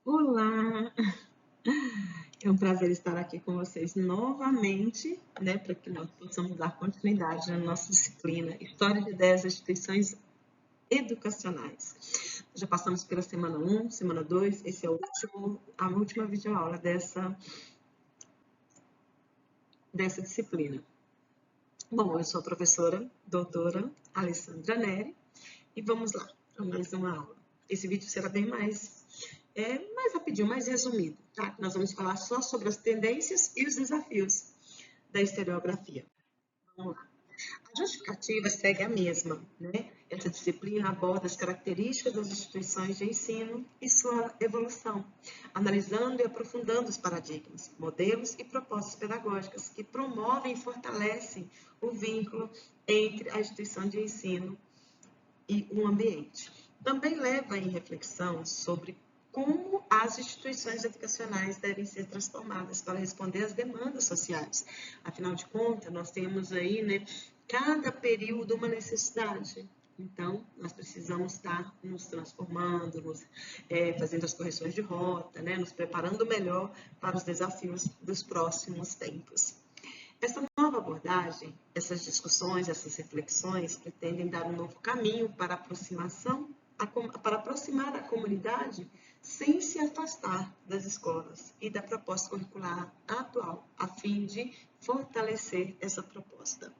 Olá! É um prazer estar aqui com vocês novamente, né, para que nós possamos dar continuidade na nossa disciplina História de Ideias das Instituições Educacionais. Já passamos pela semana 1, semana 2, esse é a última videoaula dessa disciplina. Bom, eu sou a professora doutora Alessandra Neri e vamos lá para mais uma aula. Esse vídeo será bem mais rapidinho, mais resumido, tá? Nós vamos falar só sobre as tendências e os desafios da historiografia. Vamos lá. A justificativa segue a mesma, né? Essa disciplina aborda as características das instituições de ensino e sua evolução, analisando e aprofundando os paradigmas, modelos e propostas pedagógicas que promovem e fortalecem o vínculo entre a instituição de ensino e o ambiente. Também leva em reflexão sobre como as instituições educacionais devem ser transformadas para responder às demandas sociais. Afinal de contas, nós temos aí, né, cada período uma necessidade. Então, nós precisamos estar nos transformando, fazendo as correções de rota, né, nos preparando melhor para os desafios dos próximos tempos. Essa nova abordagem, essas discussões, essas reflexões pretendem dar um novo caminho para para aproximar a comunidade sem se afastar das escolas e da proposta curricular atual, a fim de fortalecer essa proposta.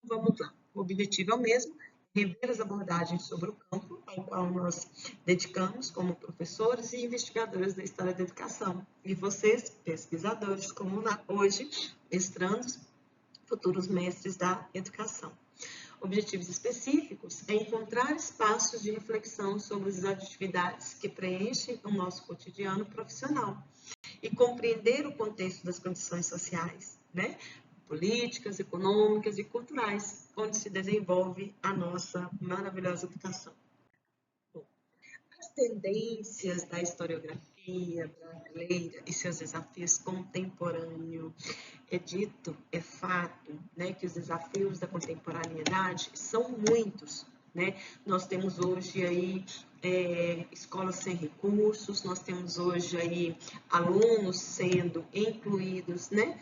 Vamos lá. O objetivo é o mesmo, rever as abordagens sobre o campo ao qual nós dedicamos como professores e investigadores da história da educação. E vocês, pesquisadores, como hoje, mestrandos, futuros mestres da educação. Objetivos específicos é encontrar espaços de reflexão sobre as atividades que preenchem o nosso cotidiano profissional e compreender o contexto das condições sociais, né? Políticas, econômicas e culturais, onde se desenvolve a nossa maravilhosa educação. Bom, as tendências da historiografia brasileira e seus desafios contemporâneos. É dito, é fato, né, que os desafios da contemporaneidade são muitos, né? Nós temos hoje aí escolas sem recursos, nós temos hoje aí alunos sendo incluídos, né,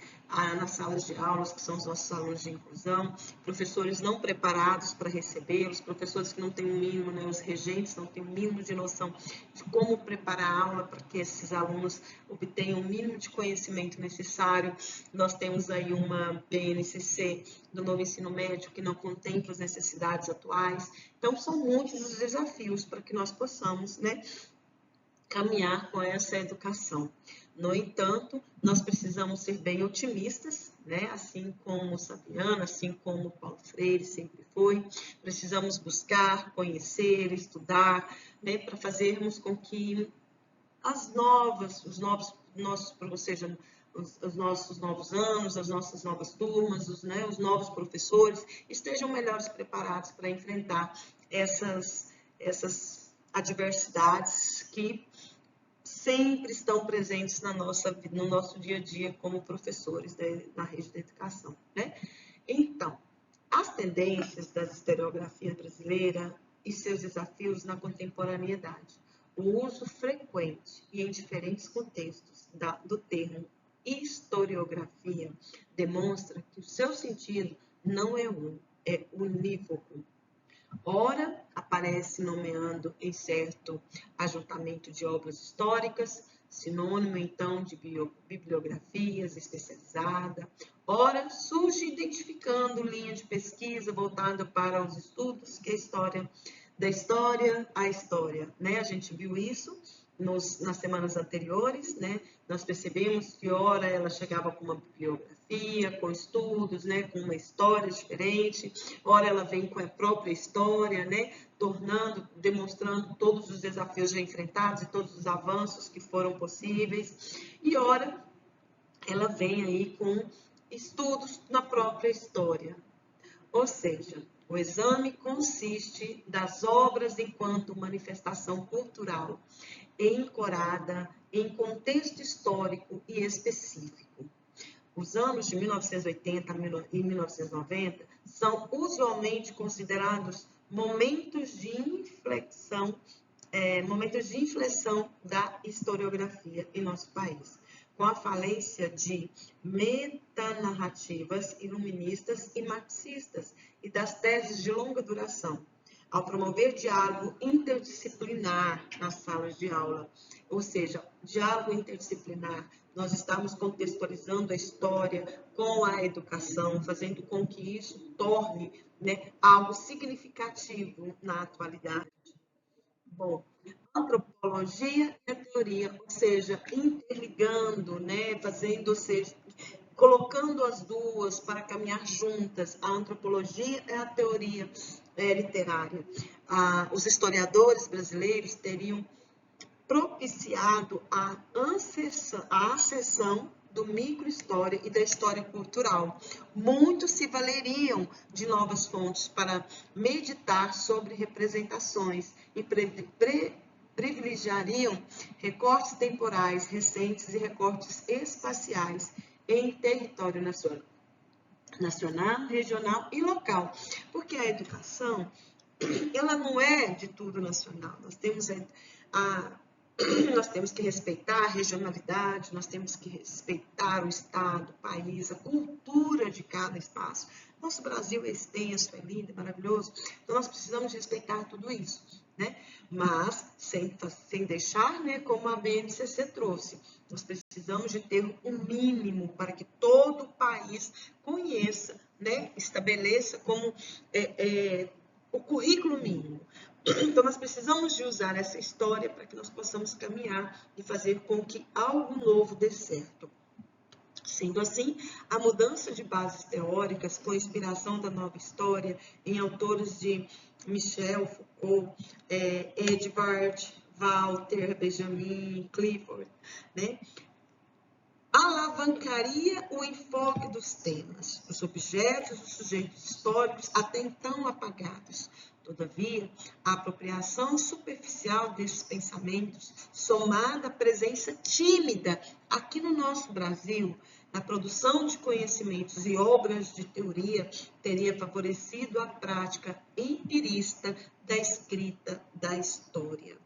nas salas de aulas, que são os nossos alunos de inclusão, professores não preparados para recebê-los, professores que não têm o mínimo, né, os regentes não têm o mínimo de noção de como preparar a aula para que esses alunos obtenham o mínimo de conhecimento necessário. Nós temos aí uma BNCC do novo ensino médio que não contempla as necessidades atuais. Então, são muitos os desafios para que nós possamos, né, caminhar com essa educação. No entanto, nós precisamos ser bem otimistas, né? Assim como Saviano, assim como Paulo Freire sempre foi. Precisamos buscar, conhecer, estudar, né? Para fazermos com que ou seja, os nossos novos anos, as nossas novas turmas, os novos professores estejam melhores preparados para enfrentar essas adversidades que sempre estão presentes no nosso dia a dia como professores na rede da educação, né? Então, as tendências da historiografia brasileira e seus desafios na contemporaneidade. O uso frequente e em diferentes contextos do termo historiografia demonstra que o seu sentido não é é unívoco. Ora, aparece nomeando em certo ajuntamento de obras históricas, sinônimo então de bibliografias especializada. Ora, surge identificando linha de pesquisa voltada para os estudos que da história à história, né? A gente viu isso nas semanas anteriores, né? Nós percebemos que ora ela chegava com uma bibliografia, com estudos, né? Com uma história diferente, ora ela vem com a própria história, né? Demonstrando todos os desafios já enfrentados e todos os avanços que foram possíveis, e ora ela vem aí com estudos na própria história. Ou seja, o exame consiste das obras enquanto manifestação cultural, encorada em contexto histórico e específico. Os anos de 1980 e 1990 são usualmente considerados momentos de inflexão momentos de inflexão da historiografia em nosso país, com a falência de metanarrativas iluministas e marxistas e das teses de longa duração, ao promover diálogo interdisciplinar nas salas de aula, ou seja, diálogo interdisciplinar. Nós estamos contextualizando a história com a educação, fazendo com que isso torne, né, algo significativo na atualidade. Bom, antropologia é a teoria, ou seja, interligando, né, fazendo, ou seja, colocando as duas para caminhar juntas. A antropologia é a teoria literária. Os historiadores brasileiros teriam propiciado a acessão do microhistória e da história cultural. Muitos se valeriam de novas fontes para meditar sobre representações e privilegiariam recortes temporais recentes e recortes espaciais em território nacional, regional e local. Porque a educação, ela não é de tudo nacional. Nós temos que respeitar a regionalidade, nós temos que respeitar o estado, o país, a cultura de cada espaço. Nosso Brasil é extenso, é lindo, é maravilhoso, então nós precisamos respeitar tudo isso, né? Mas sem deixar, né, como a BNCC trouxe, nós precisamos de ter um mínimo para que todo o país conheça, né, estabeleça como o currículo mínimo. Então, nós precisamos de usar essa história para que nós possamos caminhar e fazer com que algo novo dê certo. Sendo assim, a mudança de bases teóricas com inspiração da nova história em autores de Michel Foucault, Edvard, Walter, Benjamin, Clifford, né, alavancaria o enfoque dos temas, os objetos, os sujeitos históricos até então apagados. Todavia, a apropriação superficial desses pensamentos, somada à presença tímida aqui no nosso Brasil, na produção de conhecimentos e obras de teoria, teria favorecido a prática empirista da escrita da história.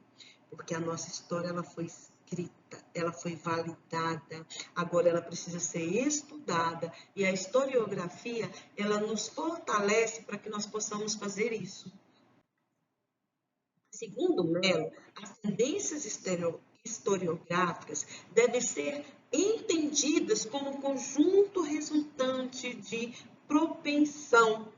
Porque a nossa história ela foi escrita, ela foi validada, agora ela precisa ser estudada, e a historiografia, ela nos fortalece para que nós possamos fazer isso. Segundo Mello, as tendências historiográficas devem ser entendidas como conjunto resultante de propensão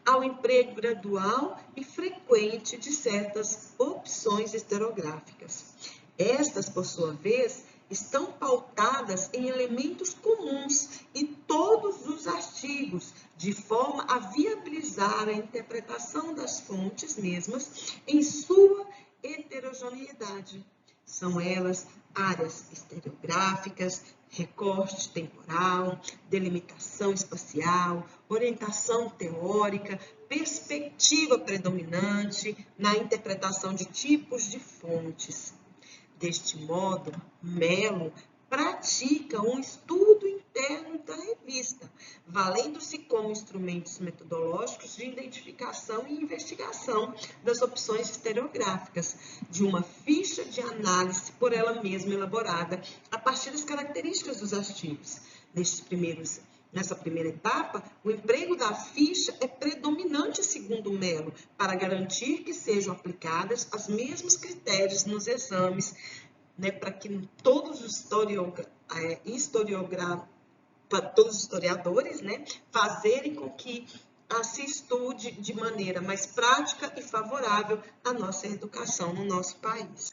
ao emprego gradual e frequente de certas opções historiográficas. Estas, por sua vez, estão pautadas em elementos comuns em todos os artigos, de forma a viabilizar a interpretação das fontes mesmas em sua heterogeneidade. São elas áreas historiográficas, recorte temporal, delimitação espacial, orientação teórica, perspectiva predominante na interpretação de tipos de fontes. Deste modo, Mello pratica um estudo interno da revista, valendo-se como instrumentos metodológicos de identificação e investigação das opções historiográficas, de uma ficha de análise por ela mesma elaborada a partir das características dos artigos. Nessa primeira etapa, o emprego da ficha é predominante, segundo Mello, para garantir que sejam aplicadas os mesmos critérios nos exames, né, para que todos os historiadores, né, fazerem com que se estude de maneira mais prática e favorável à nossa educação no nosso país.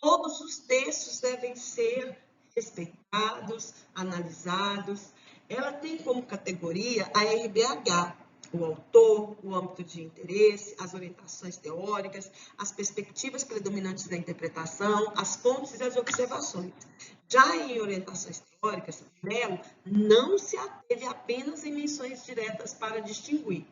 Todos os textos devem ser respeitados, analisados. Ela tem como categoria a RBH, o autor, o âmbito de interesse, as orientações teóricas, as perspectivas predominantes da interpretação, as fontes e as observações. Já em orientações teóricas, Mello não se ateve apenas em menções diretas para distinguir.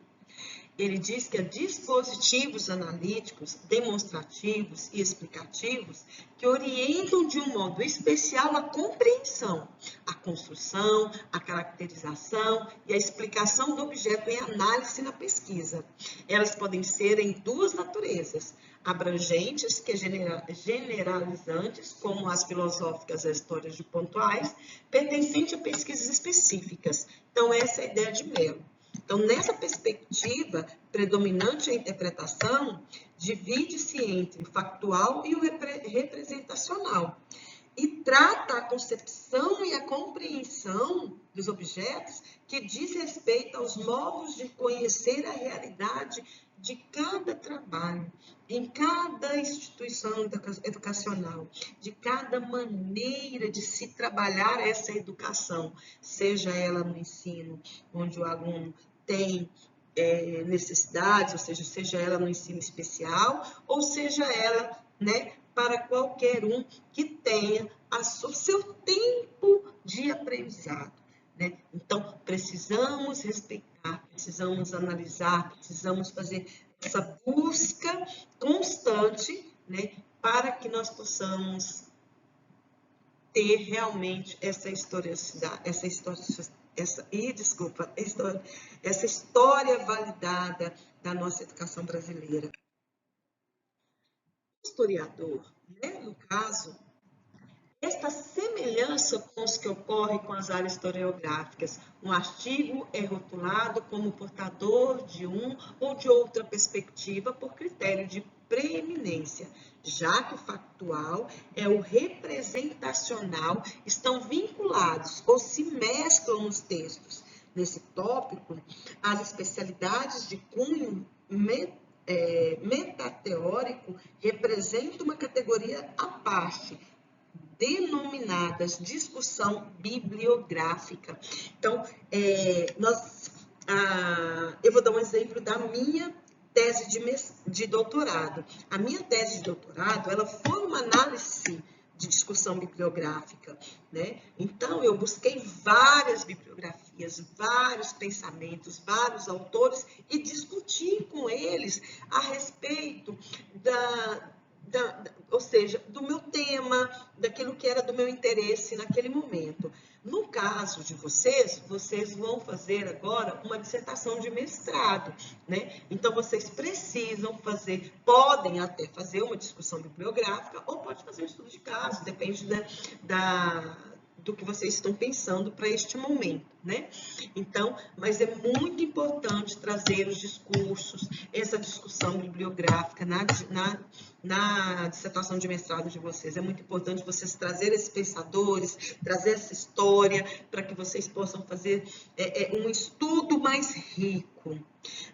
Ele diz que há dispositivos analíticos, demonstrativos e explicativos que orientam de um modo especial a compreensão, a construção, a caracterização e a explicação do objeto em análise na pesquisa. Elas podem ser em duas naturezas: abrangentes, que é generalizantes, como as filosóficas e as histórias de pontuais, pertencente a pesquisas específicas. Então, essa é a ideia de Mello. Então, nessa perspectiva predominante, a interpretação divide-se entre o factual e o representacional e trata a concepção e a compreensão dos objetos que diz respeito aos modos de conhecer a realidade de cada trabalho, em cada instituição educacional, de cada maneira de se trabalhar essa educação, seja ela no ensino, onde o aluno tem necessidades, ou seja ela no ensino especial, ou seja ela, para qualquer um que tenha o seu tempo de aprendizado. Então, precisamos respeitar, precisamos analisar, precisamos fazer essa busca constante, para que nós possamos ter realmente essa historicidade, essa história validada da nossa educação brasileira. O historiador, no caso, esta semelhança com os que ocorre com as áreas historiográficas. Um artigo é rotulado como portador de um ou de outra perspectiva por critério de preeminência, já que o factual e o representacional estão vinculados ou se mesclam nos textos. Nesse tópico, as especialidades de cunho metateórico representam uma categoria à parte, denominadas discussão bibliográfica. Então, eu vou dar um exemplo da minha tese de doutorado. A minha tese de doutorado, ela foi uma análise de discussão bibliográfica, Então, eu busquei várias bibliografias, vários pensamentos, vários autores e discuti com eles a respeito ou seja, do meu tema, daquilo que era do meu interesse naquele momento. No caso de vocês vão fazer agora uma dissertação de mestrado, Então, vocês precisam podem até fazer uma discussão bibliográfica ou pode fazer um estudo de caso, depende do que vocês estão pensando para este momento, Então, mas é muito importante trazer os discursos, essa discussão bibliográfica na dissertação de mestrado de vocês. É muito importante vocês trazerem esses pensadores, trazer essa história, para que vocês possam fazer um estudo mais rico.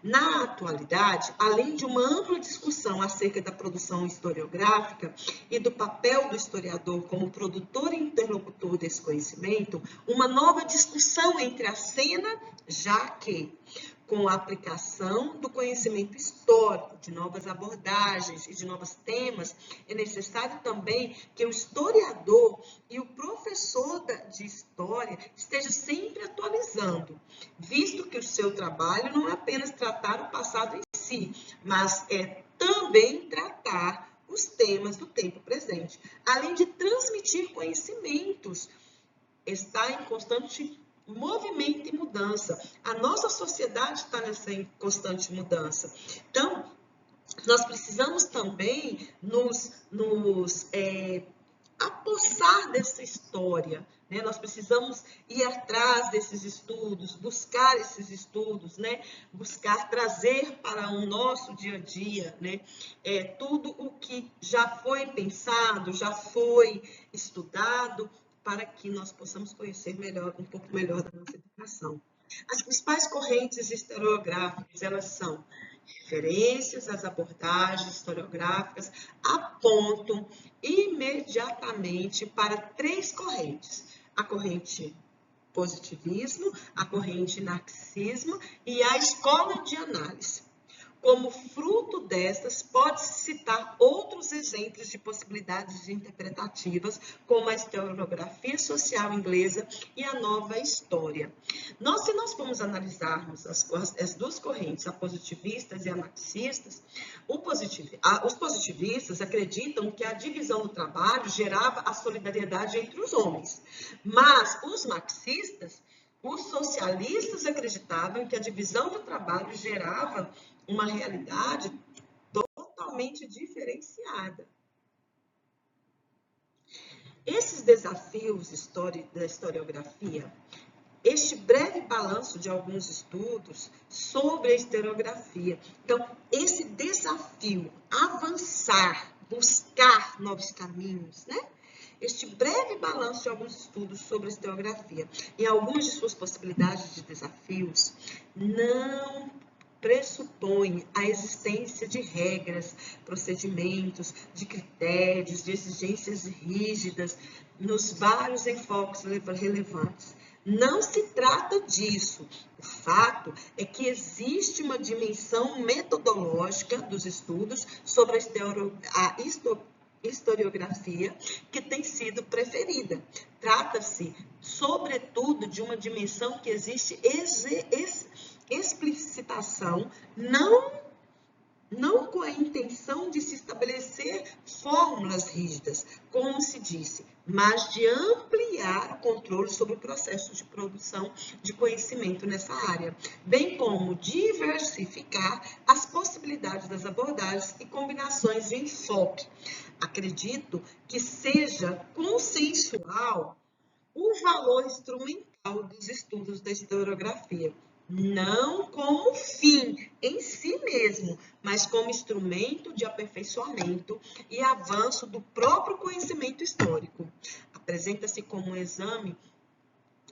Na atualidade, além de uma ampla discussão acerca da produção historiográfica e do papel do historiador como produtor e interlocutor desse conhecimento, uma nova discussão entre a cena, já que, com a aplicação do conhecimento histórico, de novas abordagens e de novos temas, é necessário também que o historiador e o professor de história estejam sempre atualizando, visto que o seu trabalho não é apenas tratar o passado em si, mas é também tratar os temas do tempo presente, além de transmitir conhecimentos. Está em constante movimento e mudança. A nossa sociedade está nessa constante mudança. Então, nós precisamos também nos apossar dessa história, Nós precisamos ir atrás desses estudos, buscar esses estudos, Buscar trazer para o nosso dia a dia, Tudo o que já foi pensado, já foi estudado, para que nós possamos conhecer um pouco melhor da nossa educação. As principais correntes historiográficas, elas são referências às abordagens historiográficas, apontam imediatamente para três correntes: a corrente positivismo, a corrente marxismo e a escola de análise. Como fruto destas, pode-se citar outros outros exemplos de possibilidades interpretativas, como a historiografia social inglesa e a nova história. Se nós formos analisarmos as duas correntes, a positivistas e a marxistas, os positivistas acreditam que a divisão do trabalho gerava a solidariedade entre os homens, mas os marxistas, os socialistas acreditavam que a divisão do trabalho gerava uma realidade totalmente diferenciada. Esses desafios da historiografia, este breve balanço de alguns estudos sobre a historiografia. Então, esse desafio, avançar, buscar novos caminhos, né? Este breve balanço de alguns estudos sobre a historiografia e algumas de suas possibilidades de desafios não pressupõe a existência de regras, procedimentos, de critérios, de exigências rígidas nos vários enfoques relevantes. Não se trata disso. O fato é que existe uma dimensão metodológica dos estudos sobre a historiografia que tem sido preferida. Trata-se, sobretudo, de uma dimensão que existe explicitação, não com a intenção de se estabelecer fórmulas rígidas, como se disse, mas de ampliar o controle sobre o processo de produção de conhecimento nessa área, bem como diversificar as possibilidades das abordagens e combinações de enfoque. Acredito que seja consensual o valor instrumental dos estudos da historiografia, não como fim em si mesmo, mas como instrumento de aperfeiçoamento e avanço do próprio conhecimento histórico. Apresenta-se como um exame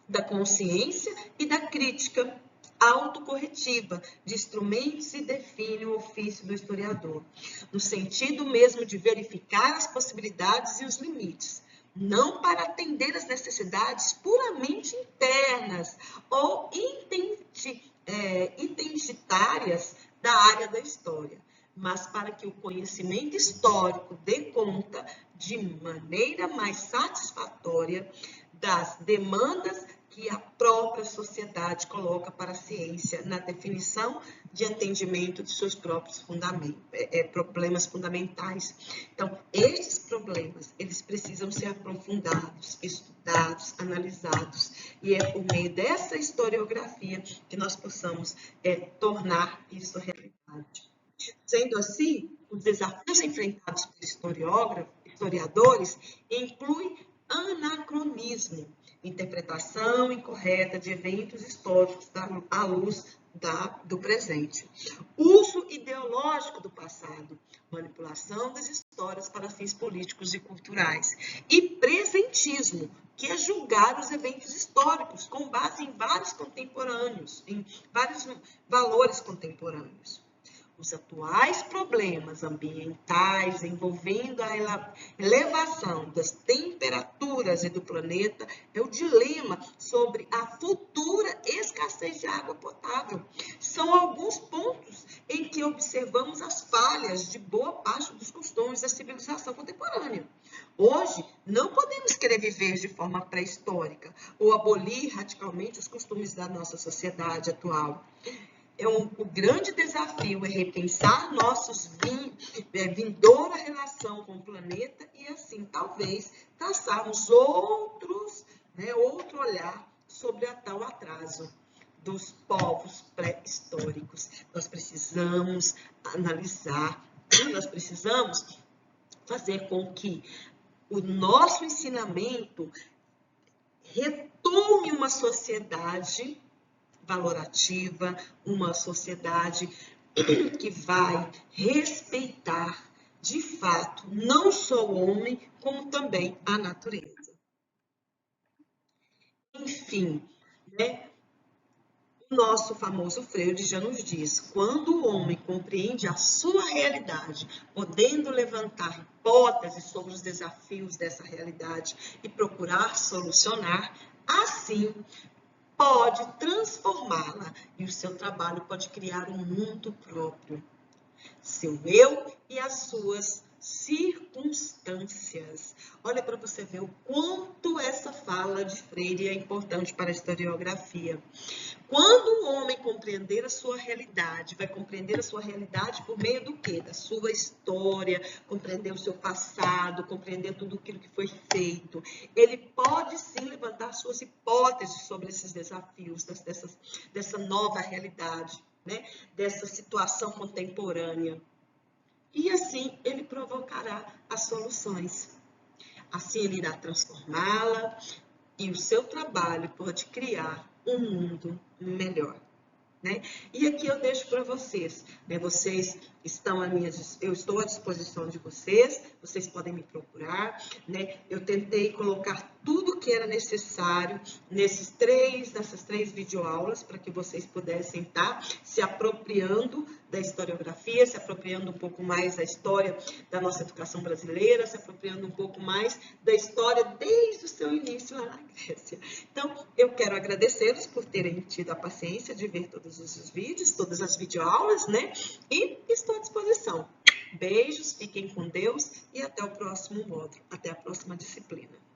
da consciência e da crítica autocorretiva de instrumentos e define o ofício do historiador, no sentido mesmo de verificar as possibilidades e os limites, não para atender às necessidades puramente internas ou identitárias da área da história, mas para que o conhecimento histórico dê conta de maneira mais satisfatória das demandas que a própria sociedade coloca para a ciência na definição de entendimento de seus próprios problemas fundamentais. Então, estes problemas, eles precisam ser aprofundados, estudados, analisados, e é por meio dessa historiografia que nós possamos tornar isso realidade. Sendo assim, os desafios enfrentados pelos historiadores incluem anacronismo, interpretação incorreta de eventos históricos à luz do presente, uso ideológico do passado, manipulação das histórias para fins políticos e culturais, e presentismo, que é julgar os eventos históricos com base em vários valores contemporâneos. Os atuais problemas ambientais envolvendo a elevação das temperaturas e do planeta é o dilema sobre a futura escassez de água potável. São alguns pontos em que observamos as falhas de boa parte dos costumes da civilização contemporânea. Hoje, não podemos querer viver de forma pré-histórica ou abolir radicalmente os costumes da nossa sociedade atual. O grande desafio é repensar vindoura relação com o planeta e, assim, talvez, traçarmos outro olhar sobre a tal atraso dos povos pré-históricos. Nós precisamos analisar, nós precisamos fazer com que o nosso ensinamento retome uma sociedade valorativa, uma sociedade que vai respeitar, de fato, não só o homem, como também a natureza. Enfim, o nosso famoso Freire já nos diz, quando o homem compreende a sua realidade, podendo levantar hipóteses sobre os desafios dessa realidade e procurar solucionar, assim, pode transformá-la e o seu trabalho pode criar um mundo próprio, seu eu e as suas circunstâncias. Olha para você ver o quanto essa fala de Freire é importante para a historiografia. Quando o homem compreender a sua realidade, vai compreender a sua realidade por meio do quê? Da sua história, compreender o seu passado, compreender tudo aquilo que foi feito. Ele pode sim levantar suas hipóteses sobre esses desafios, dessa nova realidade, né? Dessa situação contemporânea. E assim ele provocará as soluções. Assim ele irá transformá-la e o seu trabalho pode criar um mundo melhor. Né? E aqui eu deixo para vocês, né? Vocês estão eu estou à disposição de vocês, vocês podem me procurar, né? Eu tentei colocar tudo que era necessário nessas três videoaulas para que vocês pudessem estar se apropriando da historiografia, se apropriando um pouco mais da história da nossa educação brasileira, se apropriando um pouco mais da história desde o seu início lá na Grécia. Então, eu quero agradecê-los por terem tido a paciência de ver todos os vídeos, todas as videoaulas, né? E estou à disposição. Beijos, fiquem com Deus e até o próximo módulo, até a próxima disciplina.